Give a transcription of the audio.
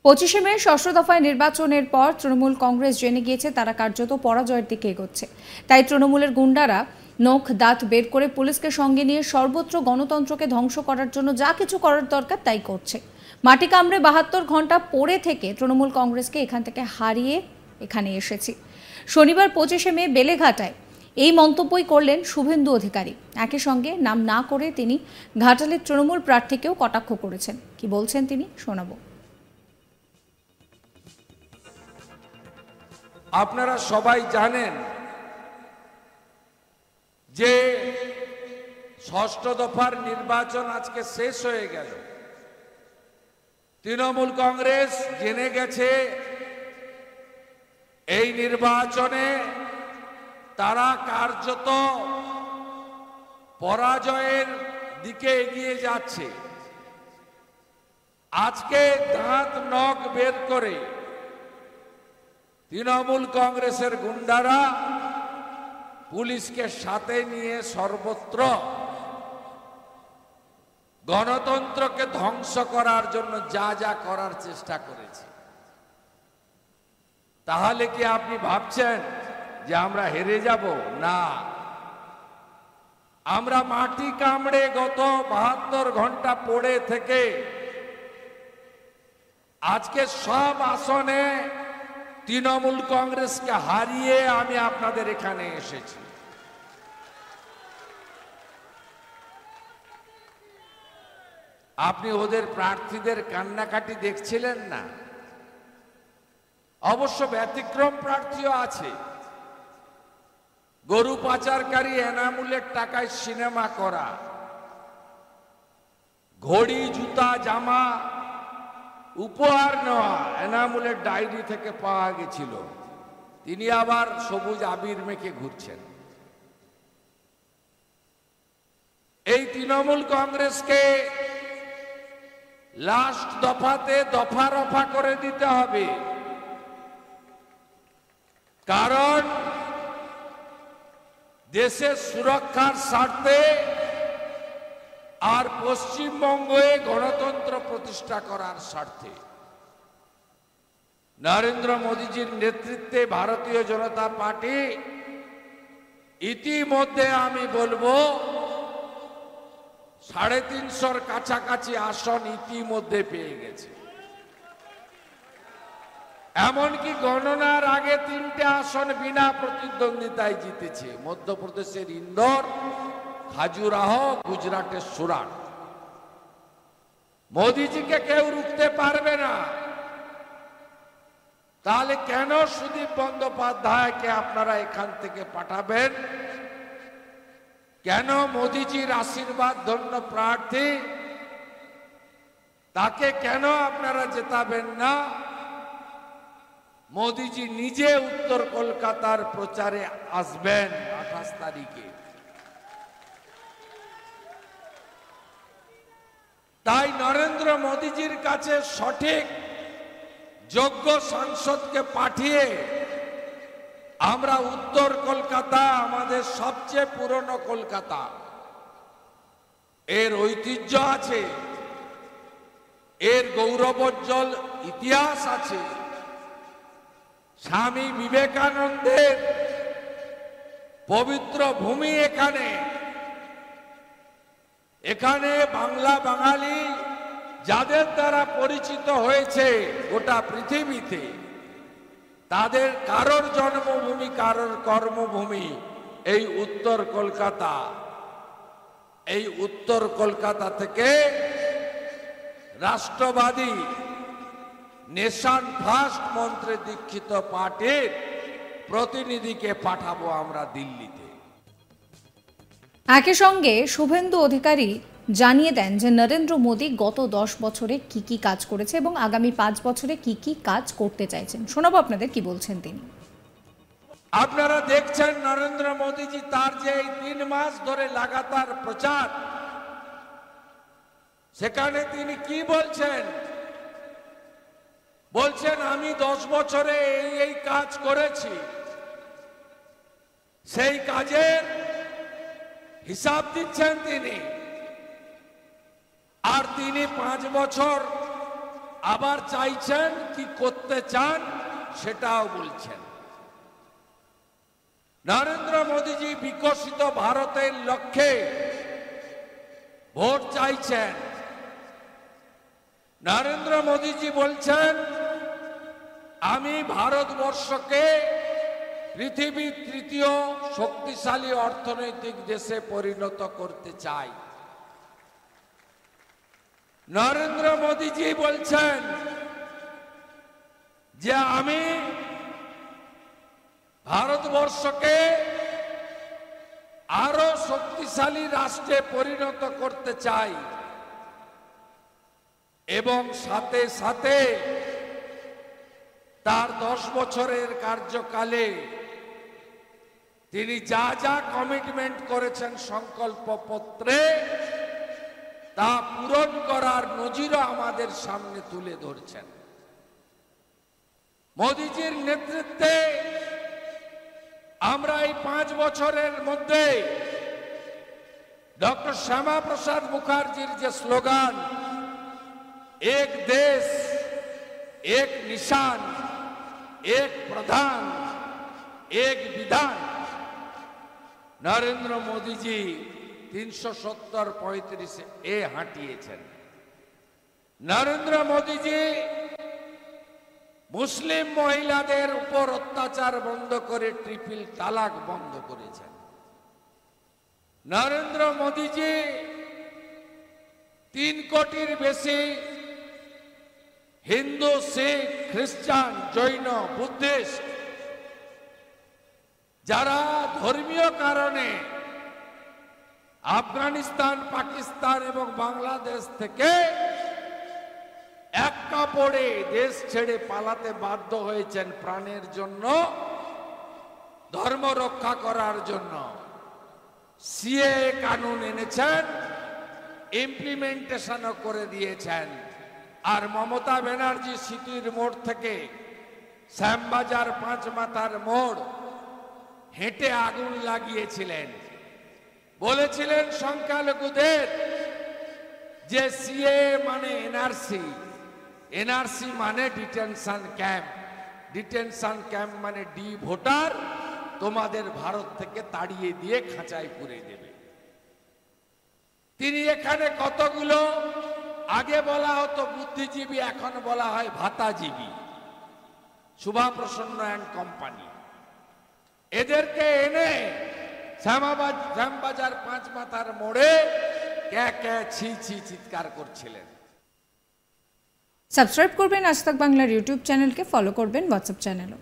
25শে মে ষষ্ঠ দফায় নির্বাচনের পর তৃণমূল কংগ্রেস জেনে গিয়েছে তারা কার্যত পরাজয়ের দিকে এগোচ্ছে। তাই তৃণমূলের গুন্ডারা নখ দাঁত বের করে পুলিশকে সঙ্গে নিয়ে সর্বত্র গণতন্ত্রকে ধ্বংস করার জন্য যা কিছু করার দরকার তাই করছে। মাটি কামড়ে 72 ঘন্টা পড়ে থেকে তৃণমূল কংগ্রেসকে এখান থেকে হারিয়ে এখানে এসেছি। শনিবার 25শে মে বেলেঘাটায় এই মন্তব্যই করলেন শুভেন্দু অধিকারী। একই সঙ্গে নাম না করে তিনি ঘাটালের তৃণমূল প্রার্থীকেও কটাক্ষ করেছেন। কি বলছেন তিনি শোনাবো। আপনারা সবাই জানেন যে ষষ্ঠ দফার নির্বাচন আজকে শেষ হয়ে গেল। তৃণমূল কংগ্রেস জেনে গেছে এই নির্বাচনে তারা কার্যত পরাজয়ের দিকে এগিয়ে যাচ্ছে। আজকে দাঁত নখ বের করে তৃণমূল কংগ্রেসের গুন্ডারা পুলিশকে সাথে নিয়ে সর্বত্র গণতন্ত্রকে ধ্বংস করার জন্য যা যা করার চেষ্টা করেছে। তাহলে কি আপনি ভাবছেন যে আমরা হেরে যাব? না, আমরা মাটি কামড়ে গত 72 ঘন্টা পড়ে থেকে আজকে সব আসনে তৃণমূল কংগ্রেসকে হারিয়ে আমি আপনাদের এখানে এসেছি। আপনি ওদের প্রার্থীদের কান্নাকাটি দেখছিলেন না? অবশ্য ব্যতিক্রম প্রার্থীও আছে। গরু পাচারকারী এনামুলের টাকায় সিনেমা করা, ঘড়ি জুতা জামা উপহার নেওয়া এনামুলের ডায়েরি থেকে পাওয়া গেছিল। তিনি আবার সবুজ আবির মেখে ঘুরছেন। এই তৃণমূল কংগ্রেসকে লাস্ট দফাতে দফা রফা করে দিতে হবে। কারণ দেশের সুরক্ষার স্বার্থে আর পশ্চিমবঙ্গে গণতন্ত্র প্রতিষ্ঠা করার স্বার্থে নরেন্দ্র মোদীজির নেতৃত্বে ভারতীয় জনতা পার্টি ইতিমধ্যে আমি বলবো 350-র কাছাকাছি আসন ইতিমধ্যে পেয়ে গেছে। এমনকি গণনার আগে 3টে আসন বিনা প্রতিদ্বন্দ্বিতায় জিতেছে। মধ্যপ্রদেশের ইন্দোর, খাজুরাহ, গুজরাটের সুরাট। মোদীজিকে কেউ রুখতে পারবে না। তাহলে কেন সুদীপ বন্দ্যোপাধ্যায়কে আপনারা এখান থেকে পাঠাবেন? কেন মোদীজির আশীর্বাদ ধন্য প্রার্থী তাকে কেন আপনারা জেতাবেন না? মোদীজি নিজে উত্তর কলকাতার প্রচারে আসবেন 28 তারিখে। তাই নরেন্দ্র মোদীজির কাছে সঠিক যোগ্য সাংসদকে পাঠিয়ে আমরা উত্তর কলকাতা, আমাদের সবচেয়ে পুরনো কলকাতা, এর ঐতিহ্য আছে, এর গৌরবোজ্জ্বল ইতিহাস আছে, স্বামী বিবেকানন্দের পবিত্র ভূমি এখানে। এখানে বাংলা বাঙালি যাদের দ্বারা পরিচিত হয়েছে গোটা পৃথিবীতে, তাদের কারোর জন্মভূমি, কারোর কর্মভূমি এই উত্তর কলকাতা। এই উত্তর কলকাতা থেকে রাষ্ট্রবাদী নেশন ফার্স্ট মন্ত্রে দীক্ষিত পার্টির প্রতিনিধিকে পাঠাবো আমরা দিল্লিতে। একই সঙ্গে শুভেন্দু অধিকারী জানিয়ে দেন যে নরেন্দ্র মোদী গত 10 বছরে কি কি কাজ করেছে এবং আগামী 5 বছরে কি কি কাজ করতে চাইছেন। শোনাবো আপনাদের কি বলছেন তিনি। আপনারা দেখছেন নরেন্দ্র মোদীজি তার যে এই 3 মাস ধরে লাগাতার প্রচার, সেখানে তিনি কি বলছেন? বলছেন আমি 10 বছরে এই কাজ করেছি। সেই কাজের হিসাব দিচ্ছেন তিনি। আর তিনি 5 বছর আবার চাইছেন কি করতে চান সেটাও বলছেন। নরেন্দ্র মোদীজি বিকশিত ভারতের লক্ষ্যে ভোট চাইছেন। নরেন্দ্র মোদীজি বলছেন আমি ভারতবর্ষকে পৃথিবীর তৃতীয় শক্তিশালী অর্থনৈতিক দেশে পরিণত করতে চাই। নরেন্দ্র মোদীজি বলছেন যে আমি ভারতবর্ষকে আরো শক্তিশালী রাষ্ট্রে পরিণত করতে চাই এবং সাথে সাথে তার 10 বছরের কার্যকালে তিনি যা যা কমিটমেন্ট করেছেন সংকল্পপত্রে তা পূরণ করার নজিরও আমাদের সামনে তুলে ধরছেন। মোদিজির নেতৃত্বে আমরা এই 5 বছরের মধ্যে ডক্টর শ্যামা প্রসাদ মুখার্জির যে স্লোগান এক দেশ এক নিশান এক প্রধান এক বিধান, নরেন্দ্র মোদীজি 370-35 এ হাঁটিয়েছেন। নরেন্দ্র মোদীজি মুসলিম মহিলাদের উপর অত্যাচার বন্ধ করে ট্রিপল তালাক বন্ধ করেছেন। নরেন্দ্র মোদীজি 3 কোটির বেশি হিন্দু, শিখ, খ্রিস্টান, জৈন, বুদ্ধিস্ট যারা ধর্মীয় কারণে আফগানিস্তান, পাকিস্তান এবং বাংলাদেশ থেকে এক কাপড়ে দেশ ছেড়ে পালাতে বাধ্য হয়েছেন প্রাণের জন্য, ধর্ম রক্ষা করার জন্য সিএএ কানুন এনেছেন, ইমপ্লিমেন্টেশনও করে দিয়েছেন। আর মমতা ব্যানার্জি সিটির মোড় থেকে শ্যামবাজার 5 মাথার মোড় হেঁটে আগুন লাগিয়েছিলেন। বলেছিলেন সংখ্যালঘুদের যে সিএএ মানে এনআরসি, এনআরসি মানে ডিটেনশন ক্যাম্প, ডিটেনশন ক্যাম্প মানে ডি ভোটার, তোমাদের ভারত থেকে তাড়িয়ে দিয়ে খাঁচায় পুরে দেবে। তিনি এখানে কতগুলো আগে বলা হতো বুদ্ধিজীবী, এখন বলা হয় ভাতাজীবী, শুভাপ্রসন্ন অ্যান্ড কোম্পানি, এদেরকে এনে শ্যামবাজার 5 মাথার মোড়ে ক্যা ক্যা ছি ছি চিৎকার করছিলেন। সাবস্ক্রাইব করবেন আজ তাক বাংলার ইউটিউব চ্যানেলকে, ফলো করবেন হোয়াটসঅ্যাপ চ্যানেলও।